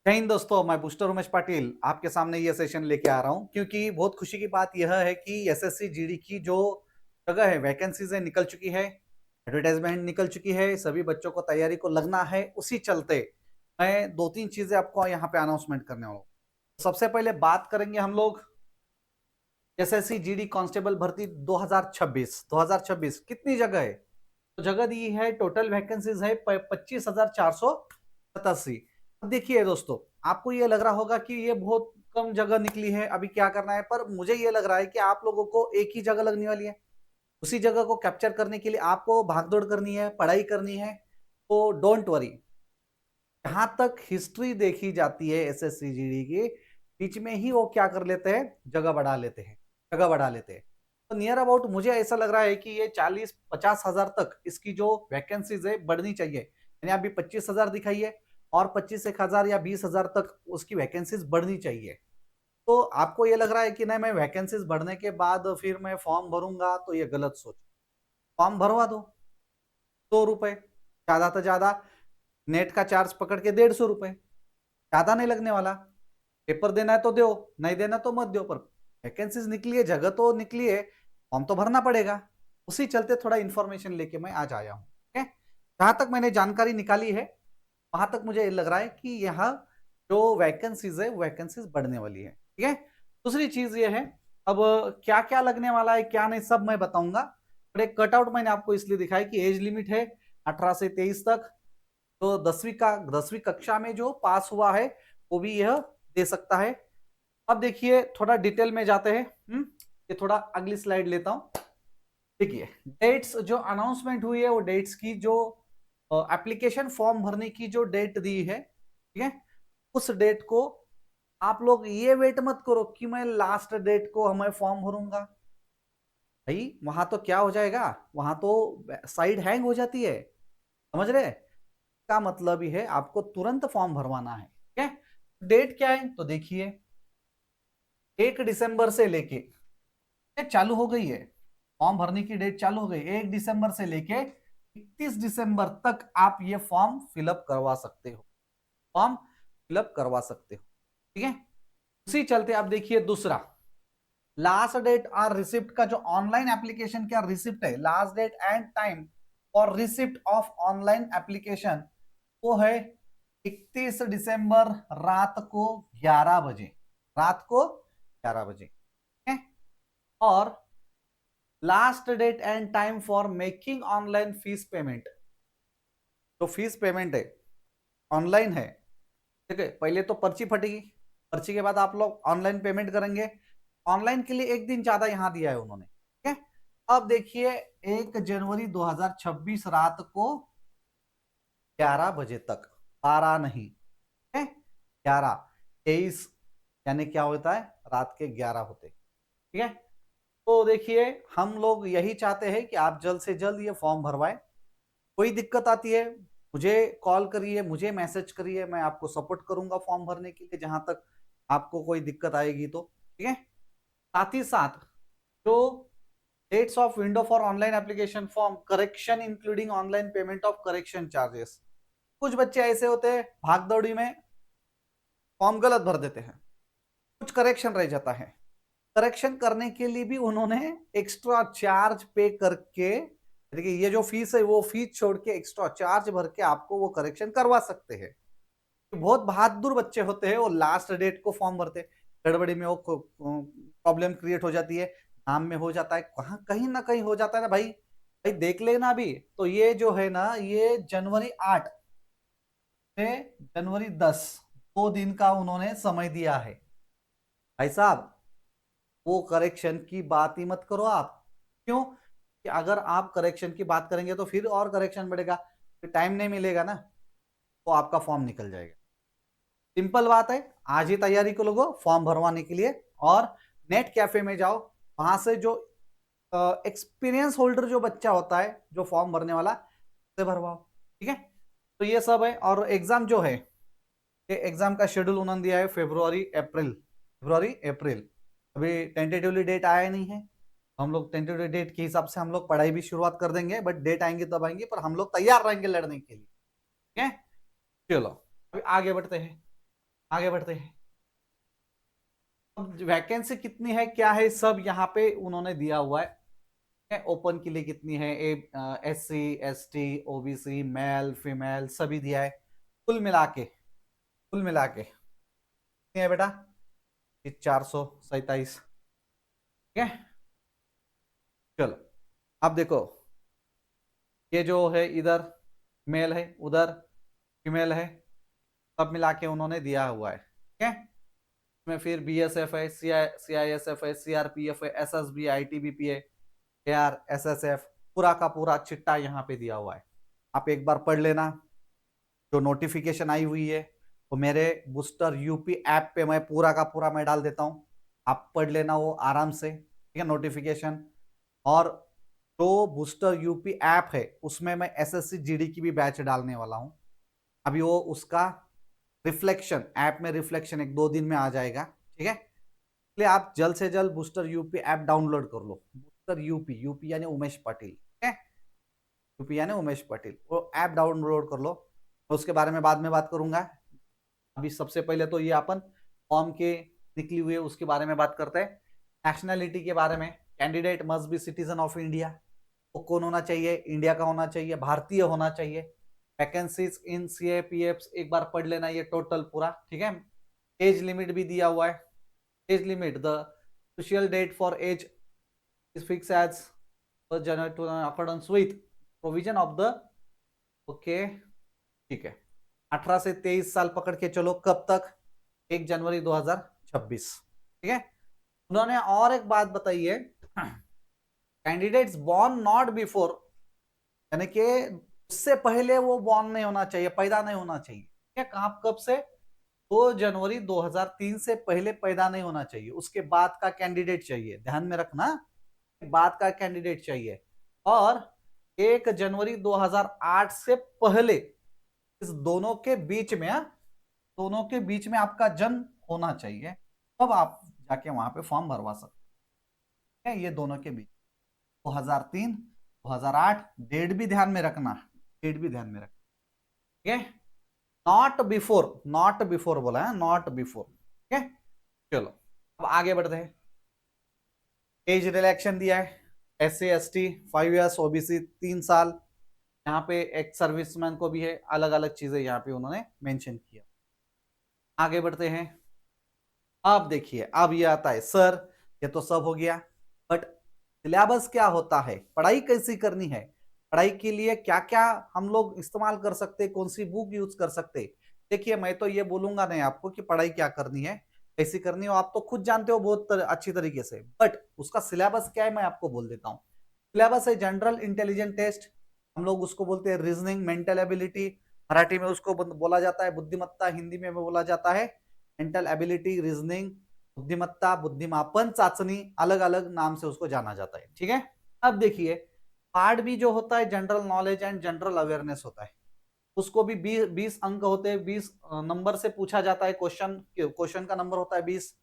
जय हिंद दोस्तों, मैं बूस्टर उमेश पाटिल आपके सामने ये सेशन लेके आ रहा हूँ क्योंकि बहुत खुशी की बात यह है कि एसएससी जीडी की जो जगह है वैकेंसीज है निकल चुकी है। एडवर्टाइजमेंट निकल चुकी है, सभी बच्चों को तैयारी को लगना है। उसी चलते मैं दो तीन चीजें आपको यहाँ पे अनाउंसमेंट करने वाला हूँ। सबसे पहले बात करेंगे हम लोग एसएससी जीडी कांस्टेबल भर्ती 2026 कितनी जगह है। तो जगह दी है, टोटल वैकेंसीज है 25,487। अब देखिए दोस्तों, आपको ये लग रहा होगा कि ये बहुत कम जगह निकली है, अभी क्या करना है, पर मुझे ये लग रहा है कि आप लोगों को एक ही जगह लगने वाली है। उसी जगह को कैप्चर करने के लिए आपको भागदौड़ करनी है, पढ़ाई करनी है। तो डोंट वरी, जहां तक हिस्ट्री देखी जाती है एसएससी जीडी की, बीच में ही वो क्या कर लेते हैं, जगह बढ़ा लेते हैं। तो नियर अबाउट मुझे ऐसा लग रहा है कि ये 40-50 हजार तक इसकी जो वैकेंसीज है बढ़नी चाहिए। यानी अभी 25,000 दिखाई है और 25,000 या 20,000 तक उसकी वैकेंसीज बढ़नी चाहिए। तो आपको ये लग रहा है कि नहीं, मैं वैकेंसीज बढ़ने के बाद फिर मैं फॉर्म भरूंगा, तो ये गलत सोच। फॉर्म भरवा दो, 100 रुपए ज्यादा से ज्यादा। नेट का चार्ज पकड़ के 150 रुपए, ज्यादा नहीं लगने वाला। पेपर देना है तो दो, नहीं देना तो मत दो, पर वैकेंसीज निकली है, जगह तो निकली है, फॉर्म तो भरना पड़ेगा। उसी चलते थोड़ा इंफॉर्मेशन लेके मैं आज आया हूँ। ठीक है, जहां तक मैंने जानकारी निकाली है वहां तक मुझे लग रहा है कि यहाँ जो वैकेंसीज है वैकेंसीज बढ़ने वाली है। ठीक है, दूसरी चीज ये है, अब क्या क्या लगने वाला है क्या नहीं सब मैं बताऊंगा। और एक कटआउट मैंने आपको इसलिए दिखाया कि एज लिमिट है 18 से 23 तक। तो 10वीं कक्षा में जो पास हुआ है वो भी यह दे सकता है। अब देखिए थोड़ा डिटेल में जाते हैं। ये थोड़ा अगली स्लाइड लेता हूं। देखिए डेट्स जो अनाउंसमेंट हुई है, वो डेट्स की जो एप्लीकेशन फॉर्म भरने की जो डेट दी है, ठीक है, उस डेट को आप लोग ये वेट मत करो कि मैं लास्ट डेट को हमें फॉर्म भरूंगा। भाई वहां तो क्या हो जाएगा, वहां तो साइड हैंग हो जाती है, समझ रहे। का मतलब ही है आपको तुरंत फॉर्म भरवाना है। ठीक है, डेट क्या है तो देखिए 1 दिसंबर से लेके चालू हो गई है, फॉर्म भरने की डेट चालू हो गई। 1 दिसंबर से लेके 31 दिसंबर तक आप ये फॉर्म फिलअप करवा सकते हो, फॉर्म फिलअप करवा सकते हो। ठीक है, उसी चलते आप देखिए दूसरा, लास्ट डेट और रिसिप्ट का जो ऑनलाइन एप्लीकेशन का रिसिप्ट है, लास्ट डेट एंड टाइम और रिसिप्ट ऑफ ऑनलाइन एप्लीकेशन, वो है 31 दिसंबर रात को 11 बजे, रात को 11 बजे। और last date and time for making online fees payment, तो फीस पेमेंट है ऑनलाइन है। ठीक है, पहले तो पर्ची फटेगी, पर्ची के बाद आप लोग ऑनलाइन पेमेंट करेंगे। ऑनलाइन के लिए एक दिन ज्यादा यहां दिया है उन्होंने। ठीक है, अब देखिए 1 जनवरी 2026 रात को 11 बजे तक, 12 नहीं है, 11, 23, यानी क्या होता है, रात के 11 होते। ठीक है, तो देखिए हम लोग यही चाहते हैं कि आप जल्द से जल्द ये फॉर्म भरवाएं। कोई दिक्कत आती है मुझे कॉल करिए, मुझे मैसेज करिए, मैं आपको सपोर्ट करूंगा फॉर्म भरने के लिए, जहां तक आपको कोई दिक्कत आएगी तो। ठीक है, साथ ही साथ जो dates of window for online application form correction including online payment of correction charges, कुछ बच्चे ऐसे होते हैं भागदौड़ी में फॉर्म गलत भर देते हैं, कुछ करेक्शन रह जाता है। करेक्शन करने के लिए भी उन्होंने एक्स्ट्रा चार्ज पे करके, देखिए ये जो फीस है वो फीस छोड़ के एक्स्ट्रा चार्ज भर के आपको वो करेक्शन करवा सकते हैं। बहुत बहादुर बच्चे होते हैं, वो लास्ट डेट को फॉर्म भरते, गड़बड़ी में वो प्रॉब्लम क्रिएट हो जाती है, नाम में हो जाता है, कहाँ कहीं ना कहीं हो जाता है ना भाई। भाई देख लेना भी। तो ये जो है ना, ये जनवरी 8 से जनवरी 10, 2 दिन का उन्होंने समय दिया है। भाई साहब वो करेक्शन की बात ही मत करो आप। क्यों कि अगर आप करेक्शन की बात करेंगे तो फिर और करेक्शन बढ़ेगा, फिर टाइम नहीं मिलेगा ना, तो आपका फॉर्म निकल जाएगा। सिंपल बात है, आज ही तैयारी को लोगो फॉर्म भरवाने के लिए, और नेट कैफे में जाओ, वहां से जो एक्सपीरियंस होल्डर जो बच्चा होता है जो फॉर्म भरने वाला, उसे भरवाओ। ठीक है, तो ये सब है। और एग्जाम जो है, ये एग्जाम का शेड्यूल उन्होंने दिया है फरवरी अप्रैल। अभी टेंटेटिवली डेट आया नहीं है, हम लोग टेंटेटिव डेट के हिसाब से हम लोग पढ़ाई भी शुरुआत कर देंगे, बट डेट आएंगे तब आएंगे, पर हम लोग तैयार रहेंगे लड़ने के लिए। ठीक है, चलो अभी आगे बढ़ते हैं। आगे बढ़ते हैं। अब वैकेंसी कितनी है क्या है सब यहाँ पे उन्होंने दिया हुआ है। ओपन के लिए कितनी है, SC ST OBC male female सभी दिया है। कुल मिला के कितनी है बेटा, 427। ठीक है, चलो अब देखो, ये जो है इधर मेल है उधर फीमेल है, सब मिला के उन्होंने दिया हुआ है। ठीक है, इसमें फिर BSF है, CISF है, CRPF है, SSB ITBP है, AR SSF, पूरा का पूरा चिट्टा यहाँ पे दिया हुआ है। आप एक बार पढ़ लेना, जो नोटिफिकेशन आई हुई है वो मेरे बूस्टर यूपी ऐप पे मैं पूरा का पूरा मैं डाल देता हूँ, आप पढ़ लेना वो आराम से। ठीक है, नोटिफिकेशन। और जो बूस्टर यूपी ऐप है उसमें मैं SSC GD की भी बैच डालने वाला हूँ। अभी वो उसका रिफ्लेक्शन ऐप में रिफ्लेक्शन 1-2 दिन में आ जाएगा। ठीक है, इसलिए आप जल्द से जल्द बूस्टर यूपी ऐप डाउनलोड कर लो। बूस्टर यूपी, यूपी यानी उमेश पाटिल। ठीक है, यूपी यानी उमेश पाटिल, वो ऐप डाउनलोड कर लो। उसके बारे में बाद में बात करूंगा। अभी सबसे पहले तो ये अपन फॉर्म के निकली हुई है उसके बारे में बात करते हैं। नेशनैलिटी के बारे में, candidate must be citizen of India. वो कौन होना चाहिए, इंडिया का होना चाहिए, भारतीय होना चाहिए। वैकेंसीज इन CAPF एक बार पढ़ लेना ये टोटल पूरा। ठीक है, एज लिमिट भी दिया हुआ है। Age limit, the crucial date for age is fix as January two according with provision of the, okay ठीक है, 18 से 23 साल पकड़ के चलो, कब तक, 1 जनवरी 2026। ठीक है, उन्होंने और एक बात बताई है, कैंडिडेट्स बॉर्न नॉट बिफोर, यानी कि उससे पहले वो बॉर्न नहीं होना चाहिए, पैदा नहीं होना चाहिए। ठीक है, कहां कब से, 2 जनवरी 2003 से पहले पैदा नहीं होना चाहिए, उसके बाद का कैंडिडेट चाहिए, ध्यान में रखना, बाद का कैंडिडेट चाहिए। और 1 जनवरी 2008 से पहले, इस दोनों के बीच में, दोनों के बीच में आपका जन्म होना चाहिए, तब आप जाके वहां पे फॉर्म भरवा सकते हैं। ये दोनों के बीच 2003 2008, डेट भी ध्यान में रखना, डेट भी ध्यान में रखना। ठीक है, नॉट बिफोर, नॉट बिफोर बोला है, नॉट बिफोर। ठीक है, चलो अब आगे बढ़ते हैं। एज रिलैक्शन दिया है, SC ST 5 years, OBC 3 साल, यहाँ पे एक सर्विसमैन को भी है, अलग अलग चीजें यहाँ पे उन्होंने मेंशन किया। आगे बढ़ते हैं। अब देखिए, अब ये आता है सर, ये तो सब हो गया, बट सिलेबस क्या होता है, पढ़ाई कैसी करनी है, पढ़ाई के लिए क्या क्या हम लोग इस्तेमाल कर सकते, कौन सी बुक यूज कर सकते। देखिए, मैं तो ये बोलूंगा नहीं आपको कि पढ़ाई क्या करनी है, कैसी करनी हो, आप तो खुद जानते हो बहुत अच्छी तरीके से, बट उसका सिलेबस क्या है मैं आपको बोल देता हूँ। सिलेबस है जनरल इंटेलिजेंट टेस्ट, हम लोग उसको बोलते हैं रीजनिंग मेंटल एबिलिटी, मराठी में उसको बोला जाता है बुद्धिमत्ता, हिंदी में बोला जाता है मेंटल एबिलिटी, रीजनिंग, बुद्धिमत्ता, बुद्धिमापन चाचनी, अलग अलग नाम से उसको जाना जाता है। ठीक है, अब देखिए, पार्ट भी जो होता है general knowledge and general awareness होता है, उसको भी 20 अंक होते हैं, 20 नंबर से पूछा जाता है, क्वेश्चन क्वेश्चन का नंबर होता है 20,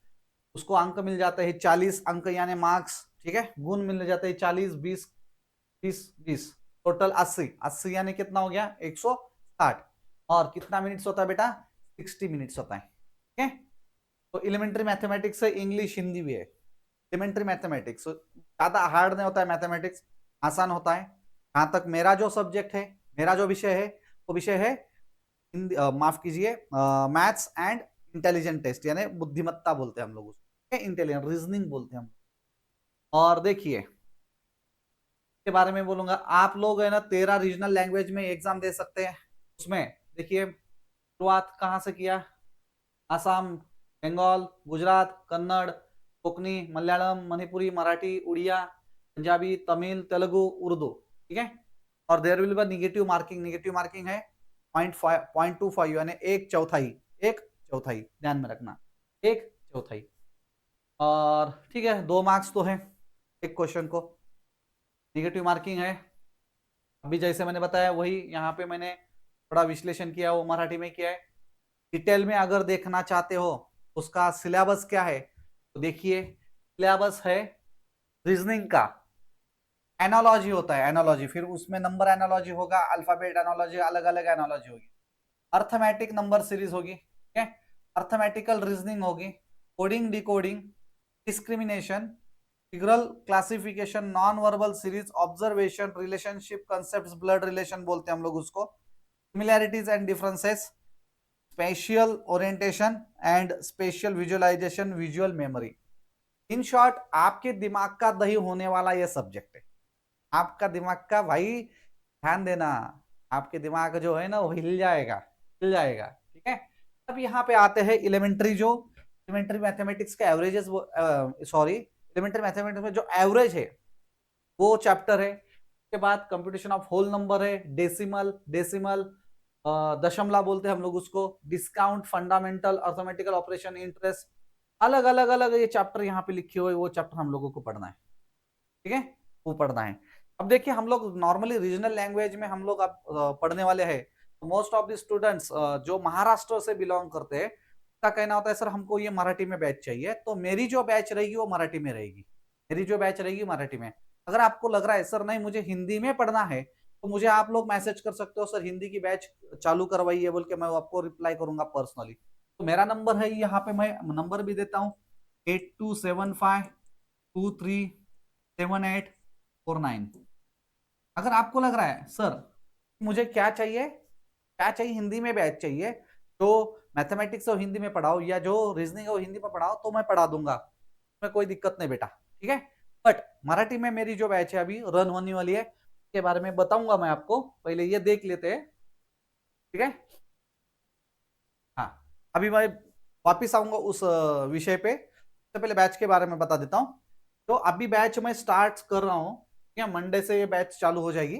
उसको अंक मिल जाते हैं 40 अंक यानी मार्क्स। ठीक है, गुण मिल जाते हैं 40 20 20 20, टोटल 80, 80 यानी कितना हो गया, 160। और कितना मिनट्स होता है बेटा, 60 मिनट्स होता है। ठीक है, तो एलिमेंट्री मैथमेटिक्स है, इंग्लिश हिंदी भी है। एलिमेंट्री मैथमेटिक्स ज्यादा हार्ड नहीं होता है, मैथमेटिक्स आसान होता है। जहां तक मेरा जो सब्जेक्ट है, मेरा जो विषय है, वो विषय है माफ कीजिए, मैथ्स एंड इंटेलिजेंट टेस्ट, यानी बुद्धिमत्ता बोलते हैं हम लोग उसको, इंटेलिजेंट रीजनिंग बोलते हैं हम। और देखिए, के बारे में बोलूंगा, आप लोग है ना 13 रीजनल लैंग्वेज में एग्जाम दे सकते हैं। उसमें देखिए, शुरुआत कहाँ से किया, आसाम, बंगाल, गुजरात, कन्नड़, कोंकणी, मलयालम, मणिपुरी, मराठी, उड़िया, पंजाबी, तमिल, तेलुगु, उर्दू। ठीक है, और there will be negative marking, negative marking है 0.25 यानी 1/4, 1/4 ध्यान में रखना, 1/4। और ठीक है, 2 मार्क्स तो है एक क्वेश्चन को, निगेटिव मार्किंग है। अभी जैसे मैंने बताया वही यहाँ पे मैंने थोड़ा विश्लेषण किया, वो मराठी में किया है। डिटेल में अगर देखना चाहते हो उसका सिलेबस क्या है, तो देखिए, सिलेबस है रीजनिंग का, एनालॉजी होता है, एनालॉजी, फिर उसमें नंबर एनालॉजी होगा, अल्फाबेट एनालॉजी, अलग अलग एनालॉजी होगी, अर्थमेटिक नंबर सीरीज होगी। ठीक है, अर्थमेटिकल रीजनिंग होगी, coding decoding, discrimination, integral classification, non verbal series, observation, relationship concept, blood relation बोलते हैं हम लोग उसको, similarities and differences, spatial orientation and spatial visualization, visual memory. In short आपके दिमाग का दही होने वाला यह सब्जेक्ट है। आपका दिमाग का भाई ध्यान देना, आपके दिमाग जो है ना वो हिल जाएगा, हिल जाएगा। ठीक है, अब यहाँ पे आते हैं एलिमेंट्री, जो एलिमेंट्री मैथमेटिक्स का एवरेजेस, सॉरी एलिमेंट्री मैथमेटिक्स में जो एवरेज है वो चैप्टर है। उसके बाद कंप्यूटेशन ऑफ होल नंबर है, डेसिमल, दशमलव बोलते हैं हम लोग उसको, discount, fundamental, arithmetical operation, interest, अलग अलग अलग ये चैप्टर यहाँ पे लिखे हुए, वो चैप्टर हम लोगों को पढ़ना है। ठीक है, वो पढ़ना है। अब देखिए हम लोग नॉर्मली रीजनल लैंग्वेज में हम लोग अब पढ़ने वाले हैं। मोस्ट ऑफ द स्टूडेंट्स जो महाराष्ट्र से बिलोंग करते हैं, उसका कहना होता है सर हमको ये मराठी में बैच चाहिए, तो मेरी जो बैच रहेगी वो मराठी में रहेगी, मेरी जो बैच रहेगी मराठी में। अगर आपको लग रहा है सर नहीं मुझे हिंदी में पढ़ना है, तो मुझे आप लोग मैसेज कर सकते हो सर हिंदी की बैच चालू करवाइए बोल के, मैं आपको रिप्लाई करूंगा पर्सनली। तो मेरा नंबर है यहाँ पे, मैं नंबर भी देता हूँ 8275237849। अगर आपको लग रहा है सर मुझे क्या चाहिए, क्या चाहिए, हिंदी में बैच चाहिए, तो मैथमेटिक्स हो हिंदी में पढ़ाओ या जो रीजनिंग है वो हिंदी में पढ़ाओ, तो मैं पढ़ा दूंगा, उसमें कोई दिक्कत नहीं बेटा। ठीक है, बट मराठी में मेरी जो बैच है अभी रन होने वाली है, के बारे में बताऊंगा मैं आपको, पहले ये देख लेते हैं। ठीक है, हाँ, अभी मैं वापिस आऊंगा उस विषय पे, सबसे पहले बैच के बारे में बता देता हूँ। तो अभी बैच मैं स्टार्ट कर रहा हूँ, क्या मंडे से ये बैच चालू हो जाएगी,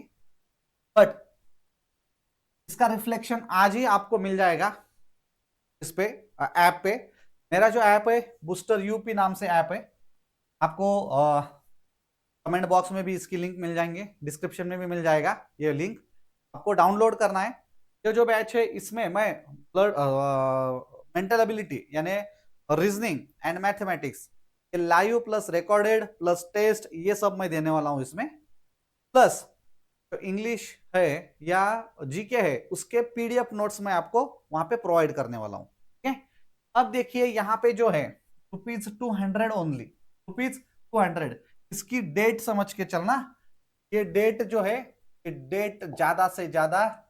बट इसका रिफ्लेक्शन आज ही आपको मिल जाएगा इस पे, ऐप पे। मेरा जो ऐप है बूस्टर यूपी नाम से ऐप है, आपको कमेंट बॉक्स में भी इसकी लिंक मिल जाएंगे, डिस्क्रिप्शन में भी मिल जाएगा ये लिंक, आपको डाउनलोड करना है। ये जो बैच है इसमें मैं मेंटल एबिलिटी यानी reasoning and mathematics live plus recorded plus test ये सब मैं देने वाला हूं इसमें, प्लस जो इंग्लिश है या जीके है उसके पीडीएफ नोट्स मैं आपको वहां पे प्रोवाइड करने वाला हूं। ठीक है, अब देखिए यहाँ पे जो है ₹200 ओनली, ₹200। इसकी डेट समझ के चलना, ये डेट जो है ये डेट ज्यादा से ज्यादा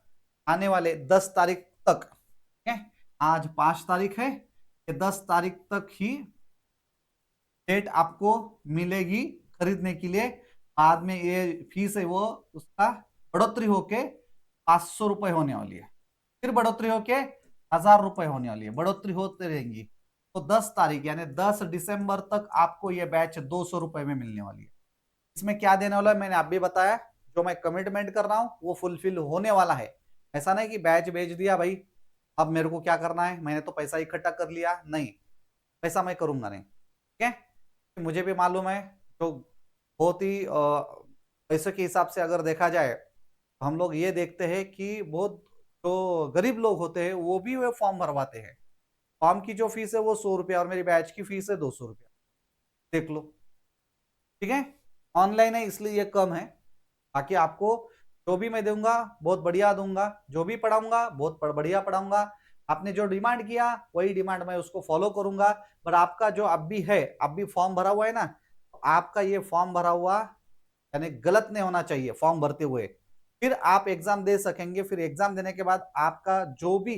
आने वाले 10 तारीख तक, ठीक है, आज 5 तारीख है, ये 10 तारीख तक ही डेट आपको मिलेगी खरीदने के लिए। बाद में ये फीस है वो उसका बढ़ोतरी होके ₹500 होने वाली है, फिर बढ़ोतरी होके ₹1000 होने वाली है, बढ़ोतरी होती रहेंगी। तो 10 तारीख यानी 10 दिसंबर तक आपको ये बैच ₹200 में मिलने वाली है। इसमें क्या देने वाला है मैंने आप भी बताया, जो मैं कमिटमेंट कर रहा हूं वो फुलफिल होने वाला है। ऐसा नहीं कि बैच भेज दिया भाई अब मेरे को क्या करना है, मैंने तो पैसा इकट्ठा कर लिया, नहीं, पैसा मैं करूंगा नहीं। ठीक है, मुझे भी मालूम है जो बहुत ही पैसे के हिसाब से अगर देखा जाए तो हम लोग ये देखते हैं कि बहुत जो गरीब लोग होते हैं वो भी वो फॉर्म भरवाते हैं, फॉर्म की जो फीस है वो ₹100 और मेरी बैच की फीस है ₹200, देख लो। ठीक है, ऑनलाइन है इसलिए ये कम है, बाकी आपको जो भी मैं दूंगा बहुत बढ़िया दूंगा, जो भी पढ़ाऊंगा बहुत बढ़िया पढ़ाऊंगा। आपने जो डिमांड किया वही डिमांड मैं उसको फॉलो करूंगा। पर आपका जो अब भी है, अब भी फॉर्म भरा हुआ है ना, तो आपका ये फॉर्म भरा हुआ यानी गलत नहीं होना चाहिए फॉर्म भरते हुए, फिर आप एग्जाम दे सकेंगे। फिर एग्जाम देने के बाद आपका जो भी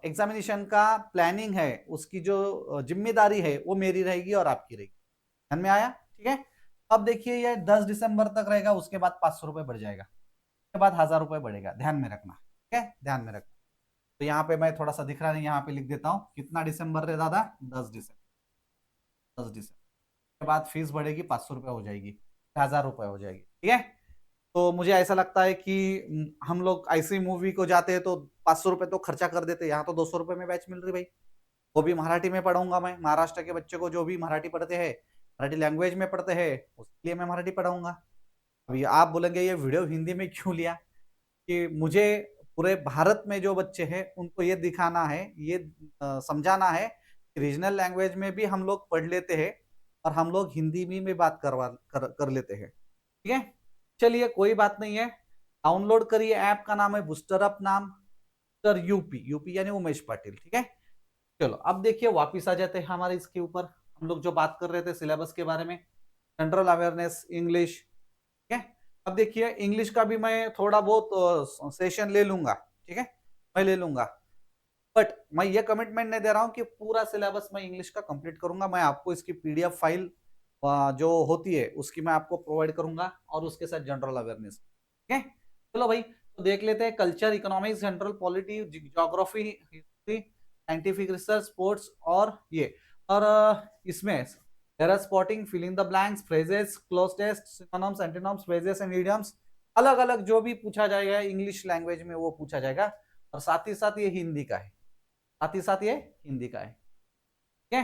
एग्जामिनेशन का प्लानिंग है उसकी जो जिम्मेदारी है वो मेरी रहेगी और आपकी रहेगी। ध्यान में आया? ठीक है, अब देखिए ये 10 दिसंबर तक रहेगा, उसके बाद ₹500 बढ़ जाएगा, उसके बाद ₹1000 बढ़ेगा, ध्यान में रखना। ठीक है, ध्यान में रखना। तो यहाँ पे मैं थोड़ा सा दिख रहा नहीं, यहाँ पे लिख देता हूँ कितना दिसंबर रे दादा, 10 दिसंबर के बाद फीस बढ़ेगी, ₹500 हो जाएगी, ₹1000 हो जाएगी। ठीक है, तो मुझे ऐसा लगता है कि हम लोग ऐसी मूवी को जाते हैं तो ₹500 तो खर्चा कर देते, यहाँ तो ₹200 में बैच मिल रही भाई, वो भी मराठी में पढ़ाऊंगा मैं। महाराष्ट्र के बच्चे को जो भी मराठी पढ़ते हैं, मराठी लैंग्वेज में पढ़ते हैं, उसके लिए मैं मराठी पढ़ाऊंगा। अभी आप बोलेंगे ये वीडियो हिंदी में क्यों लिया, कि मुझे पूरे भारत में जो बच्चे हैं उनको ये दिखाना है, ये समझाना है कि रीजनल लैंग्वेज में भी हम लोग पढ़ लेते हैं और हम लोग हिंदी में भी बात कर लेते हैं। ठीक है, चलिए कोई बात नहीं है, डाउनलोड करिए, ऐप का नाम है बूस्टर अप नाम, बूस्टर यूपी, यूपी यानी उमेश पाटिल। ठीक है, चलो अब देखिए वापिस आ जाते हैं हमारे इसके ऊपर। हम लोग जो बात कर रहे थे सिलेबस के बारे में, जनरल अवेयरनेस इंग्लिश, ठीक है। अब देखिए इंग्लिश का भी मैं थोड़ा बहुत सेशन ले लूंगा, ठीक है, मैं ले लूंगा। बट मैं ये कमिटमेंट नहीं दे रहा हूं कि पूरा सिलेबस मैं इंग्लिश का कंप्लीट करूंगा। मैं आपको इसकी पीडीएफ फाइल जो होती है उसकी मैं आपको प्रोवाइड करूंगा, और उसके साथ जनरल अवेयरनेस, ठीक है। चलो भाई, तो देख लेते हैं culture, economics, general polity, geography, history, scientific research, sports, और ये, और इसमें error spotting, filling the blanks, phrases, cloze test, synonyms, antonyms, phrases and idioms, अलग अलग जो भी पूछा जाएगा इंग्लिश लैंग्वेज में वो पूछा जाएगा। और साथ ही साथ ये हिंदी का है, साथ ही साथ ये हिंदी का है, ठीक है।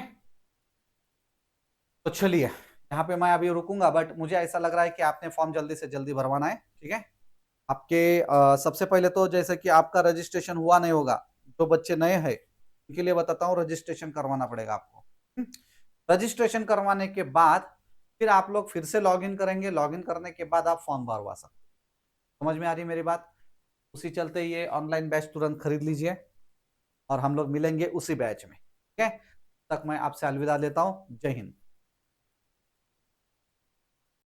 तो चलिए यहाँ पे मैं अभी रुकूंगा, बट मुझे ऐसा लग रहा है कि आपने फॉर्म जल्दी से जल्दी भरवाना है, ठीक है। आपके सबसे पहले तो जैसे कि आपका रजिस्ट्रेशन हुआ नहीं होगा, जो बच्चे नए हैं उनके लिए बताता हूँ, रजिस्ट्रेशन करवाना पड़ेगा आपको। रजिस्ट्रेशन करवाने के बाद फिर आप लोग फिर से लॉगिन करेंगे, लॉगिन करने के बाद आप फॉर्म भरवा सकते। समझ में आ रही मेरी बात? उसी चलते ये ऑनलाइन बैच तुरंत खरीद लीजिए, और हम लोग मिलेंगे उसी बैच में, ठीक है। तक मैं आपसे अलविदा लेता हूँ। जय हिंद।